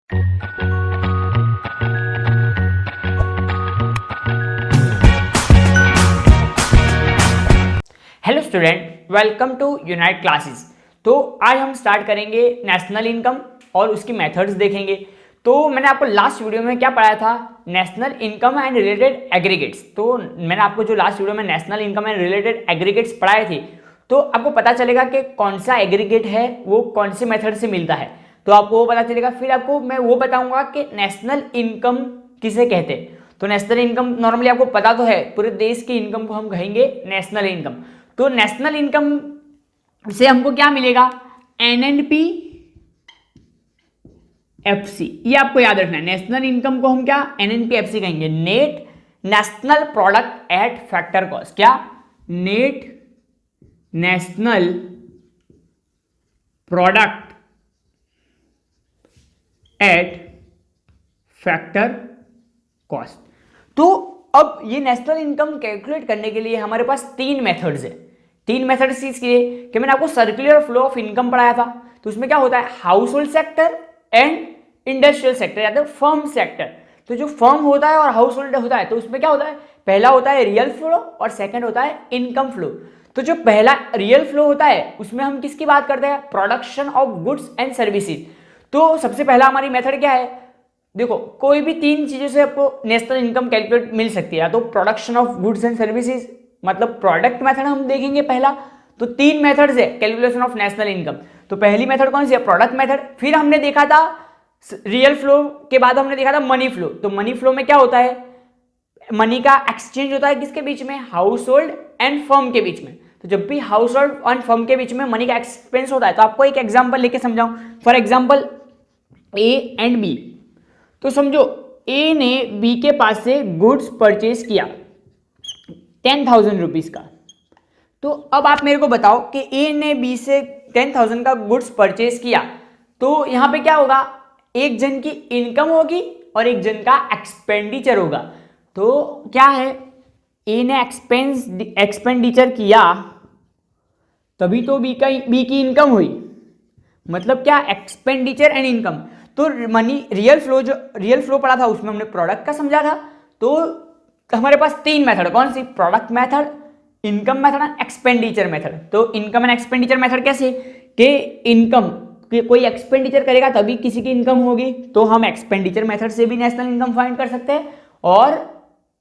Hello student, welcome to unite classes. तो आज हम स्टार्ट करेंगे नेशनल इनकम और उसकी मेथड्स देखेंगे। तो मैंने आपको लास्ट वीडियो में क्या पढ़ाया था, national income and related aggregates. तो मैंने आपको जो लास्ट वीडियो में national income and related aggregates पढ़ाए थे, तो आपको पता चलेगा कि कौन सा एग्रीगेट है वो कौन से मेथड से मिलता है, तो आपको वो पता चलेगा। फिर आपको मैं वो बताऊंगा कि नेशनल इनकम किसे कहते हैं। तो नेशनल इनकम नॉर्मली आपको पता तो है, पूरे देश की इनकम को हम कहेंगे नेशनल इनकम। तो नेशनल इनकम से हमको क्या मिलेगा, एनएनपी एफसी, ये आपको याद रखना है। नेशनल इनकम को हम क्या एनएनपी एफसी कहेंगे, net national product at factor cost. क्या, net national product at factor cost. तो अब ये नेशनल इनकम कैलकुलेट करने के लिए हमारे पास तीन मेथड्स है। तीन मेथड्स इसलिए कि मैंने आपको सर्कुलर फ्लो ऑफ इनकम पढ़ाया था, तो उसमें क्या होता है, house hold sector and industrial sector या तो फर्म सेक्टर। तो जो फर्म होता है और हाउस होल्ड होता है, तो उसमें क्या होता है, पहला होता है रियल फ्लो और सेकंड होता है इनकम फ्लो। तो जो पहला रियल फ्लो होता है उसमें हम किसकी बात करते हैं, production of goods and services. तो सबसे पहला हमारी मेथड क्या है, देखो कोई भी तीन चीजों से आपको नेशनल इनकम कैलकुलेट मिल सकती है। या तो production of goods and services, मतलब प्रोडक्ट मेथड हम देखेंगे पहला। तो तीन मेथड्स है कैलकुलेशन ऑफ नेशनल इनकम। तो पहली मेथड कौन सी है, प्रोडक्ट मेथड। फिर हमने देखा था रियल फ्लो के बाद हमने देखा था मनी फ्लो। तो मनी फ्लो में क्या होता है, मनी का एक्सचेंज होता है किसके बीच में, हाउस होल्ड एंड फर्म के बीच में। तो जब भी हाउस होल्ड एंड फर्म के बीच में मनी का एक्सपेंस होता है, तो आपको एक एग्जांपल लेके समझाऊं। For example A and B. तो समझो ए ने बी के पास से गुड्स परचेज किया 10,000 रुपीज का। तो अब आप मेरे को बताओ कि ए ने बी से 10,000 का गुड्स परचेज किया, तो यहां पे क्या होगा, एक जन की इनकम होगी और एक जन का एक्सपेंडिचर होगा। तो क्या है, ए ने एक्सपेंडिचर किया तभी तो बी की इनकम हुई, मतलब क्या, एक्सपेंडिचर एंड इनकम। तो मनी रियल फ्लो पढ़ा था उसमें हमने प्रोडक्ट का समझा था। तो हमारे पास तीन मेथड, कौन सी, product method, income method and expenditure method. तो इनकम एंड एक्सपेंडिचर मेथड कैसे, कि इनकम कोई एक्सपेंडिचर करेगा तभी किसी की इनकम होगी, तो हम एक्सपेंडिचर मेथड से भी नेशनल इनकम फाइंड कर सकते हैं और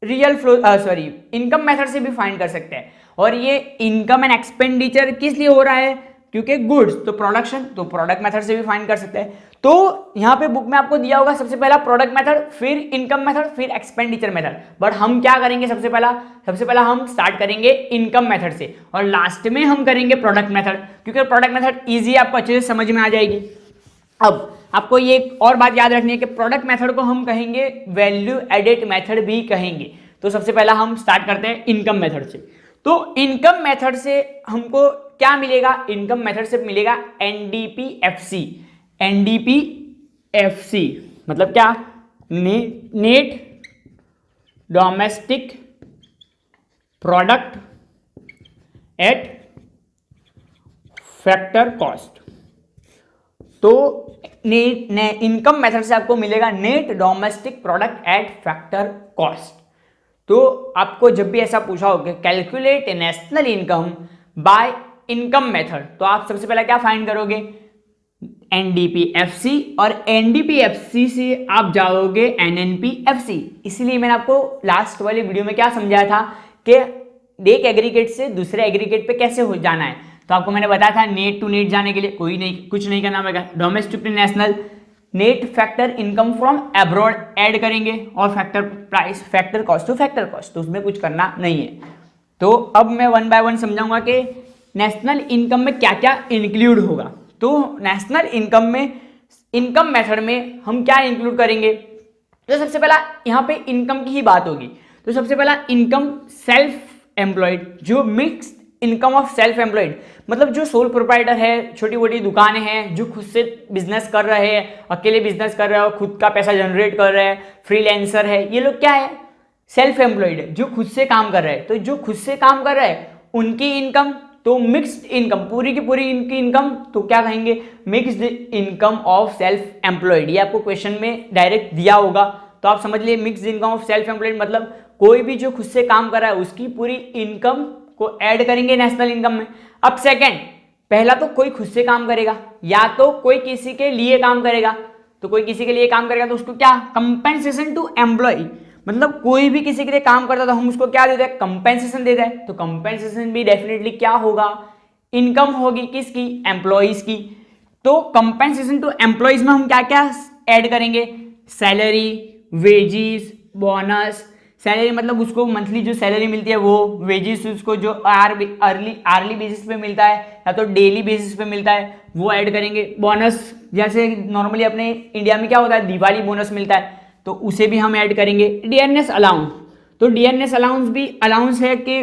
इनकम मेथड से भी फाइंड कर सकते हैं। और ये इनकम एंड एक्सपेंडिचर किस लिए हो रहा है, क्योंकि गुड्स तो प्रोडक्शन, तो प्रोडक्ट मेथड से भी फाइंड कर सकते हैं। तो यहां पे बुक में आपको दिया होगा सबसे पहला प्रोडक्ट मेथड, फिर इनकम मेथड, फिर एक्सपेंडिचर मेथड। बट हम क्या करेंगे, सबसे पहला हम स्टार्ट करेंगे इनकम मेथड से और लास्ट में हम करेंगे प्रोडक्ट मेथड, क्योंकि प्रोडक्ट मेथड इजी आपको अच्छे से समझ में आ जाएगी। अब आपको ये एक और बात याद रखनी है कि प्रोडक्ट मेथड को हम कहेंगे वैल्यू एडेड मेथड भी कहेंगे। तो सबसे पहला हम स्टार्ट करते हैं इनकम मेथड से। तो इनकम मेथड से हमको क्या मिलेगा, इनकम मेथड से मिलेगा एनडीपीएफसी। एनडीपीएफसी मतलब क्या, net domestic product at factor cost. तो इनकम मेथड से आपको मिलेगा net domestic product at factor cost. तो आपको जब भी ऐसा पूछा हो कि calculate national income by income method, तो आप सबसे पहले क्या फाइंड करोगे, एनडीपीएफसी, और एनडीपीएफसी से आप जाओगे एनएनपीएफसी। इसीलिए मैंने आपको लास्ट वाली वीडियो में क्या समझाया था कि एक एग्रीगेट से दूसरे एग्रीगेट पे कैसे हो जाना है। तो आपको मैंने बताया था नेट टू नेट जाने के लिए कुछ नहीं करना पड़ेगा, domestic to national, net factor income from abroad add करेंगे और factor price, factor cost to factor cost, तो उसमें कुछ करना नहीं है। तो अब मैं वन बाय वन समझाऊंगा कि नेशनल इनकम में क्या क्या इंक्लूड होगा। तो नेशनल इनकम में, इनकम मेथड में हम क्या इंक्लूड करेंगे, तो सबसे पहला यहाँ पे इनकम की ही बात होगी। तो सबसे पहला इनकम सेल्फ एम्प्लॉयड, जो mix income of self employed, मतलब जो सोल प्रोप्राइटर है, छोटी मोटी दुकानें हैं, जो खुद से बिजनेस कर रहे हैं, अकेले बिजनेस कर रहे हो, खुद का पैसा जनरेट कर रहे हैं, फ्रीलांसर है, ये लोग क्या है, सेल्फ एम्प्लॉयड है, जो खुद से काम कर रहे हैं। तो जो खुद से काम कर रहे हैं उनकी इनकम तो मिक्स्ड इनकम, पूरी की पूरी इनकी इनकम तो क्या कहेंगे, mixed income of self employed. ये आपको क्वेश्चन में डायरेक्ट दिया होगा तो आप समझ लिए mixed income of self employed मतलब कोई भी जो खुद से काम कर रहा है उसकी पूरी इनकम को ऐड करेंगे नेशनल इनकम में। अब सेकंड, पहला तो कोई खुद से काम करेगा या तो कोई किसी के लिए काम करेगा, तो कोई किसी के लिए काम करेगा तो उसको क्या, कंपेंसेशन टू एम्प्लॉय, मतलब कोई भी किसी के लिए काम करता तो हम उसको क्या देते हैं, कंपेंसेशन देते हैं। तो कंपेंसेशन भी डेफिनेटली क्या होगा, इनकम होगी किसकी, एम्प्लॉइज की। तो कंपेंसेशन टू एम्प्लॉइज में हम क्या क्या ऐड करेंगे, सैलरी, वेजिस, बोनस। सैलरी मतलब उसको मंथली जो सैलरी मिलती है वो, वेजिस उसको जो आर्ली बेसिस पे मिलता है या तो डेली बेसिस पे मिलता है वो ऐड करेंगे। बोनस जैसे नॉर्मली अपने इंडिया में क्या होता है, दिवाली बोनस मिलता है तो उसे भी हम ऐड करेंगे। डियरनेस अलाउंस, तो डियरनेस अलाउंस भी अलाउंस है कि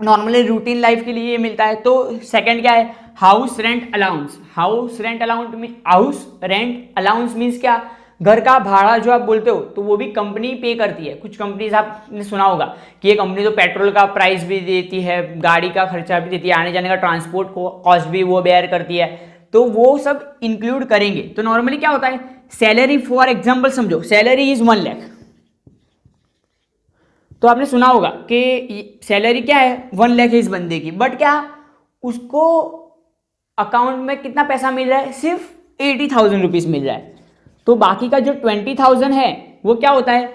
नॉर्मली रूटीन लाइफ के लिए ये मिलता है। तो सेकंड क्या है, house rent allowance. House rent allowance means क्या, घर का भाड़ा जो आप बोलते हो तो वो भी कंपनी पे करती है। कुछ कंपनीज आपने सुना होगा कि ये कंपनी तो पेट्रोल का प्राइस भी देती है, गाड़ी का खर्चा भी देती है, आने जाने का ट्रांसपोर्ट कॉस्ट भी वो बेयर करती है, तो वो सब इंक्लूड करेंगे। तो नॉर्मली क्या होता है, सैलरी फॉर एग्जांपल समझो, सैलरी इज 1 लाख, तो आपने सुना होगा कि सैलरी क्या है 1 लाख है इस बंदे की, बट क्या उसको अकाउंट में कितना पैसा मिल रहा है, सिर्फ 80,000 रुपीज मिल रहा है। तो बाकी का जो 20,000 है वो क्या होता है,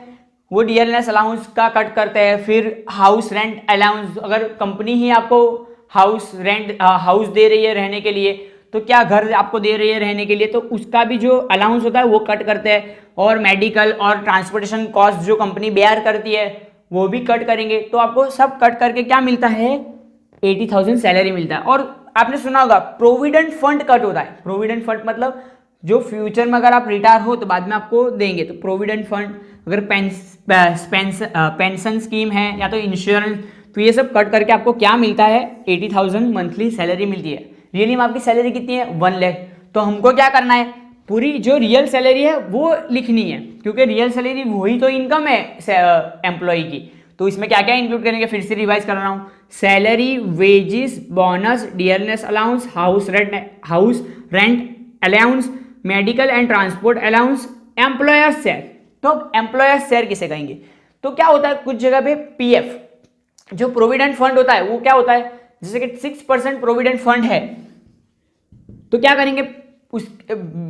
वो डियरनेस अलाउंस का कट करते हैं। फिर हाउस रेंट अलाउंस, अगर कंपनी ही आपको हाउस दे रही है रहने के लिए, तो क्या घर आपको दे रही है रहने के लिए, तो उसका भी जो अलाउंस होता है वो कट करते हैं। और मेडिकल और ट्रांसपोर्टेशन कॉस्ट जो कंपनी बेयर करती है वो भी कट करेंगे। तो आपको सब कट करके क्या मिलता है, 80,000 सैलरी मिलता है। और आपने सुना होगा प्रोविडेंट फंड कट होता है। प्रोविडेंट फंड मतलब जो फ्यूचर में अगर आप रिटायर हो तो बाद में आपको देंगे, तो प्रोविडेंट फंड, अगर पेंशन स्कीम है या तो इंश्योरेंस, तो ये सब कट करके आपको क्या मिलता है, 80,000 मंथली सैलरी मिलती है। रियली में आपकी सैलरी कितनी है, 1 लाख। तो हमको क्या करना है, पूरी जो रियल सैलरी है वो लिखनी है, क्योंकि रियल सैलरी वही तो इनकम है एम्प्लॉय की। तो इसमें क्या क्या इंक्लूड करेंगे, फिर से रिवाइज कर रहा हूँ, salary, wages, bonus, dearness allowance, house rent allowance, medical and transport allowance, employer share. तो एम्प्लॉयर शेयर किसे कहेंगे, तो क्या होता है कुछ जगह पे पीएफ, जो प्रोविडेंट फंड होता है वो क्या होता है, जैसे कि 6% प्रोविडेंट फंड है, तो क्या करेंगे, उस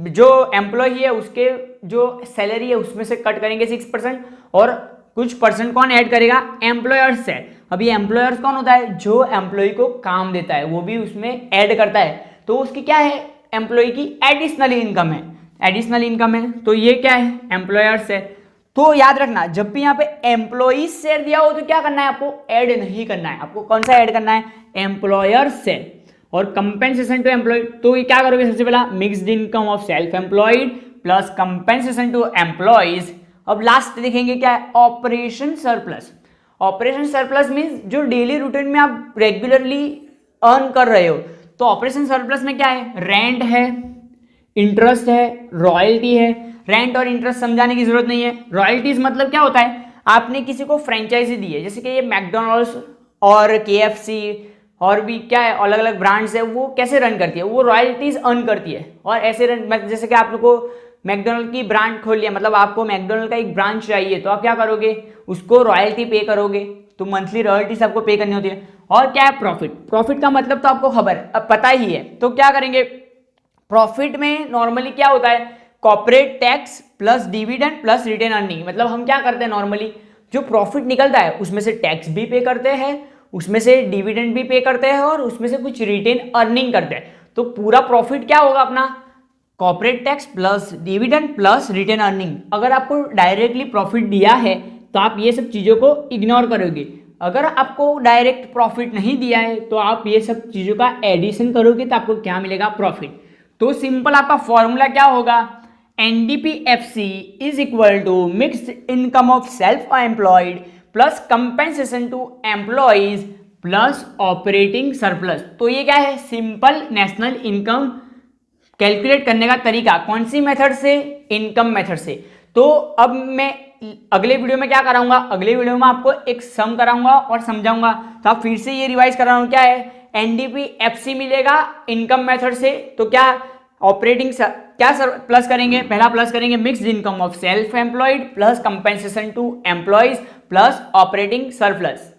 जो एम्प्लॉय है उसके जो सैलरी है उसमें से कट करेंगे 6%, और कुछ परसेंट कौन ऐड करेगा, एम्प्लॉयर शेयर। अभी एम्प्लॉयर्स कौन होता है, जो एम्प्लॉय को काम देता है वो भी उसमें ऐड करता है, तो उसकी क्या है, एम्प्लॉय की एडिशनल इनकम है, एडिशनल इनकम है, तो ये क्या है, एम्प्लॉयर शेयर। तो याद रखना जब भी यहाँ पे एम्प्लॉई शेयर दिया हो तो क्या करना है, आपको ऐड नहीं करना है, आपको कौन सा ऐड करना है, एम्प्लॉयर शेयर। और कंपेंसेशन टू एम्प्लॉय, तो ये क्या करोगे, सबसे पहला mixed income of self employed plus compensation to employees. अब लास्ट देखेंगे क्या है, operation surplus. Operation surplus means जो डेली रूटीन में आप रेगुलरली अर्न कर रहे हो, तो ऑपरेशन सरप्लस में क्या है, रेंट है, इंटरेस्ट है, रॉयल्टी है। रेंट और इंटरेस्ट समझाने की जरूरत नहीं है। रॉयल्टीज मतलब क्या होता है, आपने किसी को फ्रेंचाइजी दी है, जैसे कि ये मैकडोनल्ड्स और केएफसी और भी क्या है अलग अलग ब्रांड्स है, वो कैसे रन करती है, वो रॉयल्टीज अर्न करती है। और ऐसे रन, जैसे कि आप लोग को मैकडोनल्ड की ब्रांड खोल लिया, मतलब आपको मैकडोनल्ड का एक ब्रांच चाहिए, तो आप क्या करोगे, उसको रॉयल्टी पे करोगे, तो मंथली रॉयल्टीज आपको पे करनी होती है। और क्या है प्रॉफिट, प्रॉफिट का मतलब तो आपको खबर अब पता ही है, तो क्या करेंगे, प्रॉफिट में नॉर्मली क्या होता है, corporate tax plus dividend plus retain earning. मतलब हम क्या करते हैं, नॉर्मली जो प्रॉफिट निकलता है उसमें से टैक्स भी पे करते हैं, उसमें से डिविडेंड भी पे करते हैं, और उसमें से कुछ रिटेन अर्निंग करते हैं। तो पूरा प्रॉफिट क्या होगा अपना, corporate tax plus dividend plus retain earning. अगर आपको डायरेक्टली प्रॉफिट दिया है तो आप ये सब चीज़ों को इग्नोर करोगे, अगर आपको डायरेक्ट प्रॉफिट नहीं दिया है तो आप ये सब चीज़ों का एडिशन करोगे तो आपको क्या मिलेगा, प्रॉफिट। तो सिंपल आपका फॉर्मूला क्या होगा, NDPFC is equal to mixed income of self employed plus compensation to employees plus operating surplus. तो ये क्या है, सिंपल नेशनल इनकम कैलकुलेट करने का तरीका, कौन सी मेथड से, इनकम मेथड से। तो अब मैं अगले वीडियो में क्या कराऊंगा, अगले वीडियो में आपको एक सम कराऊंगा और समझाऊंगा। तो आप फिर से ये रिवाइज कर रहा हूं, क्या है, एनडीपी एफसी मिलेगा इनकम मेथड से। तो क्या ऑपरेटिंग क्या प्लस करेंगे, पहला प्लस करेंगे mixed income of self employed plus compensation to employees plus operating surplus.